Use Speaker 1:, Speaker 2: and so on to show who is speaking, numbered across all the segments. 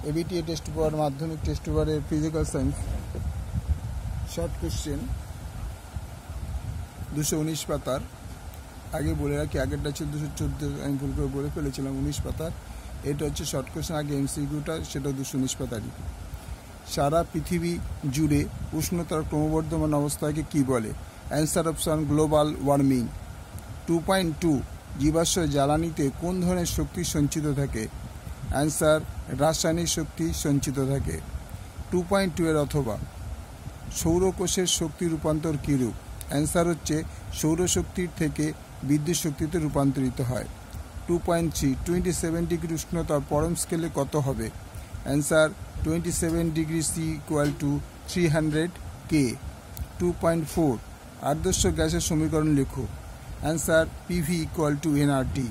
Speaker 1: ABTA test paper माध्यमिक test paper physical science short question 219 पातार आगे बोले रखी आगेरटा ছিল 214 আমি ভুল করে বলে ফেলেছিলাম 19 পাতার এটা হচ্ছে শর্ট কোশ্চেন আগে এমসিকিউটা সেটা 219 পাতারই সারা পৃথিবী জুড়ে উষ্ণতার ক্রমবর্ধমান অবস্থাকে কি বলে অ্যানসার অপশন গ্লোবাল ওয়ার্মিং 2.2 জীবাশ্ম জ্বালানিতে কোন ধরনের শক্তি সঞ্চিত থাকে অ্যানসার রাসায়নিক শক্তি সঞ্চিত থাকে 2.2 এর অথবা সৌরকোষের শক্তি রূপান্তর কিরূপ অ্যানসার হচ্ছে সৌরশক্তির থেকে বিদ্যুৎ শক্তিতে রূপান্তরিত হয় 2.3 27 ডিগ্রি উষ্ণতা পরম স্কেলে কত হবে answer 27 degree C equal to 300 K 2.4 আদর্শ গ্যাসের সমীকরণ লেখো answer PV equal to NRT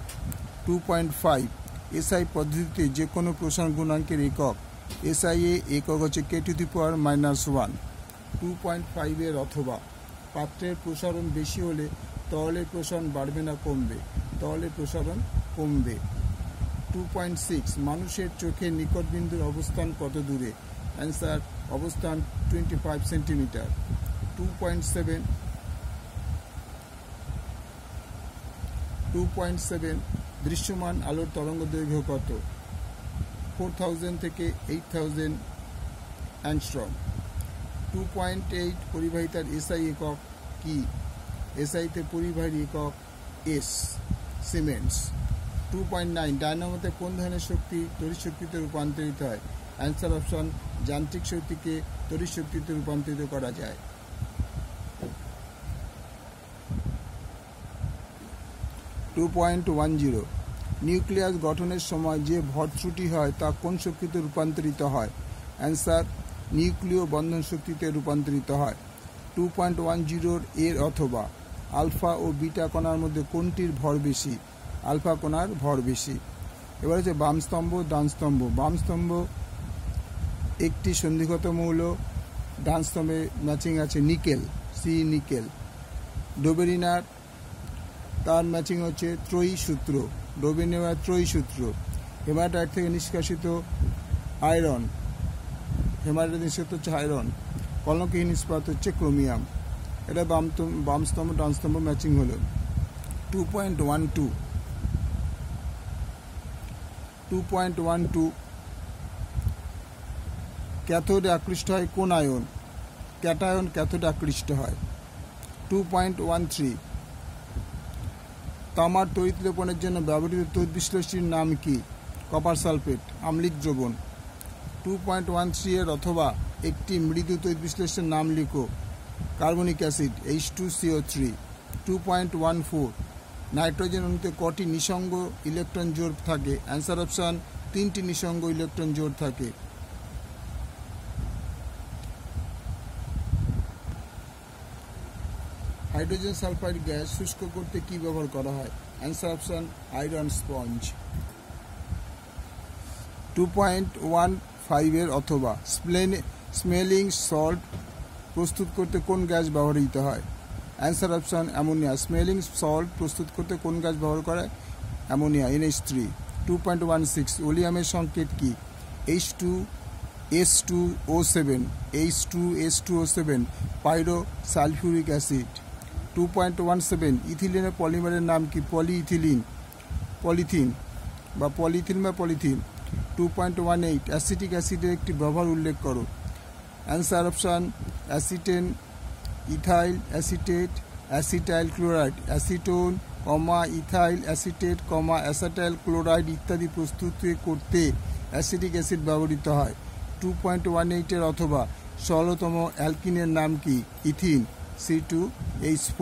Speaker 1: 2.5 SI পদ্ধতিতে যে কোনো প্রসারণ গুণাঙ্কের একক এসআই এ একক হচ্ছে কে টু দি পাওয়ার -1 2.5 এর অথবা পাত্রের প্রসারণ বেশি হলে তরলের প্রসারণ বাড়বে না কমবে তরলের প্রসারণ কমবে 2.6 মানুষের চোখের নিকট বিন্দুর অবস্থান কত দূরে অ্যান্সার অবস্থান 25 সেন্টিমিটার 2.7 দৃশ্যমান আলোর তরঙ্গ দৈর্ঘ্য কত 4000 থেকে 8000 অ্যাংস্ট্রম 2.8 পরিবাহিতার এসআই একক কি এসআইতে পরিবাহী একক এস সিমেন্টস 2.9 ডায়নামোতে কোন ধরনের শক্তি তড়িৎ শক্তিতে রূপান্তরিত হয় অ্যান্সার অপশন যান্ত্রিক শক্তিকে তড়িৎ শক্তিতে রূপান্তরিত করা যায় 2.10 নিউক্লিয়াস গঠনের সময় যে ভর ত্রুটি হয় তা কোন শক্তিতে রূপান্তরিত হয় অ্যান্সার নিউক্লিয় বন্ধন শক্তিতে রূপান্তরিত হয় 2.10 এর অথবা আলফা ও বিটা কণার মধ্যে কোনটির ভর বেশি আলফা কণার ভর বেশি এবার হচ্ছে বাম স্তম্ভ ডান স্তম্ভ বাম স্তম্ভ একটি সন্ধিগত মৌল ডান স্তম্ভে ম্যাচিং আছে নিকেল সি নিকেল ডোবেরিনার তার ম্যাচিং হচ্ছে ত্রয়ী সূত্র ডোবেরিনার ত্রয়ী সূত্র হেমাটাইট থেকে নিষ্কাশিত আয়রন হেমাটাইট নিষ্কাশিত হচ্ছে আয়রন কলঙ্কহীন ইস্পাত হচ্ছে ক্রোমিয়াম এটা বাম স্তম্ভ ডান স্তম্ভ ম্যাচিং হলো 2.12 ক্যাথোডে আকৃষ্ট হয় কোন আয়ন ক্যাটায়ন ক্যাথোডে আকৃষ্ট হয় 2.13 তামার তড়িৎলেপনের জন্য ব্যবহৃত তড়িৎ বিশ্লেষীর নাম কি কপার সালফেট আম্লিক দ্রবণ 2.13 এর অথবা একটি মৃদু তড়িৎ বিশ্লেষণের নাম লিখো কার্বনিক অ্যাসিড H2CO3 2.14 নাইট্রোজেন অণুতে কটি নিঃসঙ্গ ইলেকট্রন জোড় থাকে অ্যান্সার অপশন 3টি নিঃসঙ্গ ইলেকট্রন জোড় থাকে হাইড্রোজেন সালফাইড গ্যাস শুষ্ক করতে কি ব্যবহার করা হয় অ্যান্সার অপশন আয়রন স্পঞ্জ 2.15 এর অথবা স্মেলিং সল্ট প্রস্তুত করতে কোন গ্যাস ব্যবহৃত হয় answer option ammonia smelling salt প্রস্তুত করতে কোন গ্যাস ব্যবহার করে অ্যামোনিয়া NH3 2.16 ওলিয়ামের সংকেত কি H2S2O7 H2S2O7 পাইরো সালফিউরিক অ্যাসিড 2.17 ইথিলিনের পলিমারের নাম কি পলিথিন বা পলিথিন 2.18 অ্যাসিটিক অ্যাসিডের একটি ব্যবহার উল্লেখ করো answer option acetone ethyl acetate acetyl chloride acetone ethyl acetate acetyl chloride ইত্যাদি প্রস্তুত করতে অ্যাসিটিক অ্যাসিড ব্যবহৃত হয় 2.18 এর অথবা সরলতম অ্যালকিনের নাম কি ইথিন C2H4